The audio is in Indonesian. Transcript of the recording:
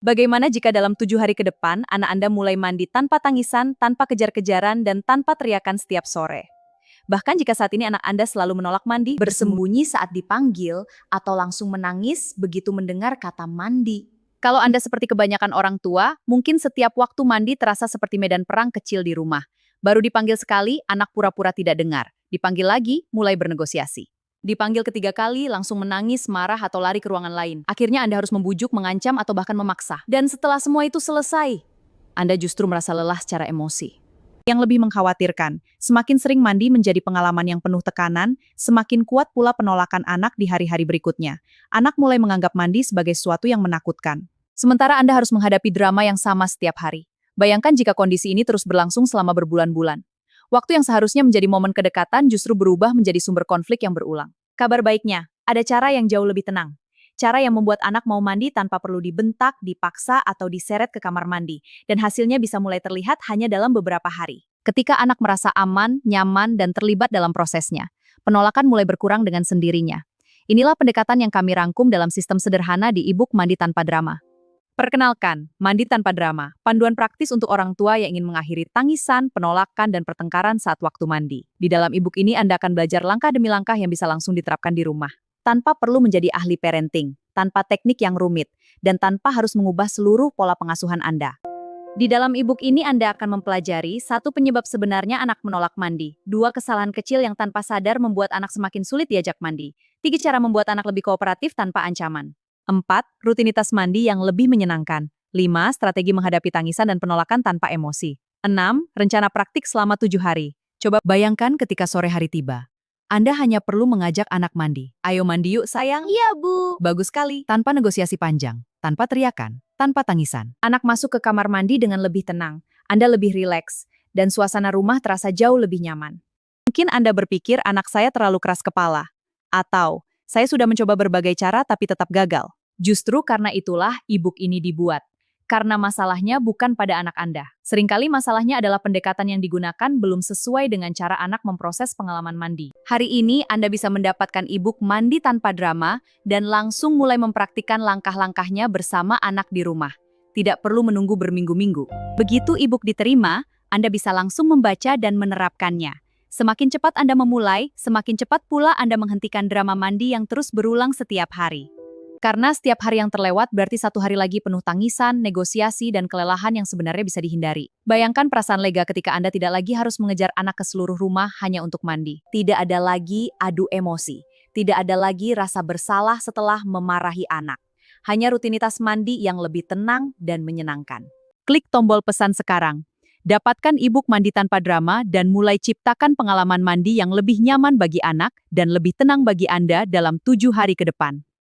Bagaimana jika dalam 7 hari ke depan, anak Anda mulai mandi tanpa tangisan, tanpa kejar-kejaran, dan tanpa teriakan setiap sore? Bahkan jika saat ini anak Anda selalu menolak mandi, bersembunyi saat dipanggil, atau langsung menangis begitu mendengar kata mandi. Kalau Anda seperti kebanyakan orang tua, mungkin setiap waktu mandi terasa seperti medan perang kecil di rumah. Baru dipanggil sekali, anak pura-pura tidak dengar. Dipanggil lagi, mulai bernegosiasi. Dipanggil ketiga kali, langsung menangis, marah, atau lari ke ruangan lain. Akhirnya Anda harus membujuk, mengancam, atau bahkan memaksa. Dan setelah semua itu selesai, Anda justru merasa lelah secara emosi. Yang lebih mengkhawatirkan, semakin sering mandi menjadi pengalaman yang penuh tekanan, semakin kuat pula penolakan anak di hari-hari berikutnya. Anak mulai menganggap mandi sebagai sesuatu yang menakutkan. Sementara Anda harus menghadapi drama yang sama setiap hari. Bayangkan jika kondisi ini terus berlangsung selama berbulan-bulan. Waktu yang seharusnya menjadi momen kedekatan justru berubah menjadi sumber konflik yang berulang. Kabar baiknya, ada cara yang jauh lebih tenang. Cara yang membuat anak mau mandi tanpa perlu dibentak, dipaksa, atau diseret ke kamar mandi. Dan hasilnya bisa mulai terlihat hanya dalam beberapa hari. Ketika anak merasa aman, nyaman, dan terlibat dalam prosesnya, penolakan mulai berkurang dengan sendirinya. Inilah pendekatan yang kami rangkum dalam sistem sederhana di e-book Mandi Tanpa Drama. Perkenalkan, Mandi Tanpa Drama, panduan praktis untuk orang tua yang ingin mengakhiri tangisan, penolakan, dan pertengkaran saat waktu mandi. Di dalam e-book ini Anda akan belajar langkah demi langkah yang bisa langsung diterapkan di rumah. Tanpa perlu menjadi ahli parenting, tanpa teknik yang rumit, dan tanpa harus mengubah seluruh pola pengasuhan Anda. Di dalam e-book ini Anda akan mempelajari 1 penyebab sebenarnya anak menolak mandi, 2 kesalahan kecil yang tanpa sadar membuat anak semakin sulit diajak mandi, 3 cara membuat anak lebih kooperatif tanpa ancaman, 4 rutinitas mandi yang lebih menyenangkan, 5 strategi menghadapi tangisan dan penolakan tanpa emosi, 6 rencana praktik selama 7 hari. Coba bayangkan ketika sore hari tiba. Anda hanya perlu mengajak anak mandi. Ayo mandi yuk sayang. Iya, Bu. Bagus sekali. Tanpa negosiasi panjang, tanpa teriakan, tanpa tangisan. Anak masuk ke kamar mandi dengan lebih tenang. Anda lebih rileks. Dan suasana rumah terasa jauh lebih nyaman. Mungkin Anda berpikir anak saya terlalu keras kepala. Atau, saya sudah mencoba berbagai cara tapi tetap gagal. Justru karena itulah e-book ini dibuat. Karena masalahnya bukan pada anak Anda. Seringkali masalahnya adalah pendekatan yang digunakan belum sesuai dengan cara anak memproses pengalaman mandi. Hari ini Anda bisa mendapatkan e-book Mandi Tanpa Drama dan langsung mulai mempraktikkan langkah-langkahnya bersama anak di rumah. Tidak perlu menunggu berminggu-minggu. Begitu e-book diterima, Anda bisa langsung membaca dan menerapkannya. Semakin cepat Anda memulai, semakin cepat pula Anda menghentikan drama mandi yang terus berulang setiap hari. Karena setiap hari yang terlewat berarti 1 hari lagi penuh tangisan, negosiasi, dan kelelahan yang sebenarnya bisa dihindari. Bayangkan perasaan lega ketika Anda tidak lagi harus mengejar anak ke seluruh rumah hanya untuk mandi. Tidak ada lagi adu emosi. Tidak ada lagi rasa bersalah setelah memarahi anak. Hanya rutinitas mandi yang lebih tenang dan menyenangkan. Klik tombol pesan sekarang. Dapatkan e-book Mandi Tanpa Drama dan mulai ciptakan pengalaman mandi yang lebih nyaman bagi anak dan lebih tenang bagi Anda dalam 7 hari ke depan.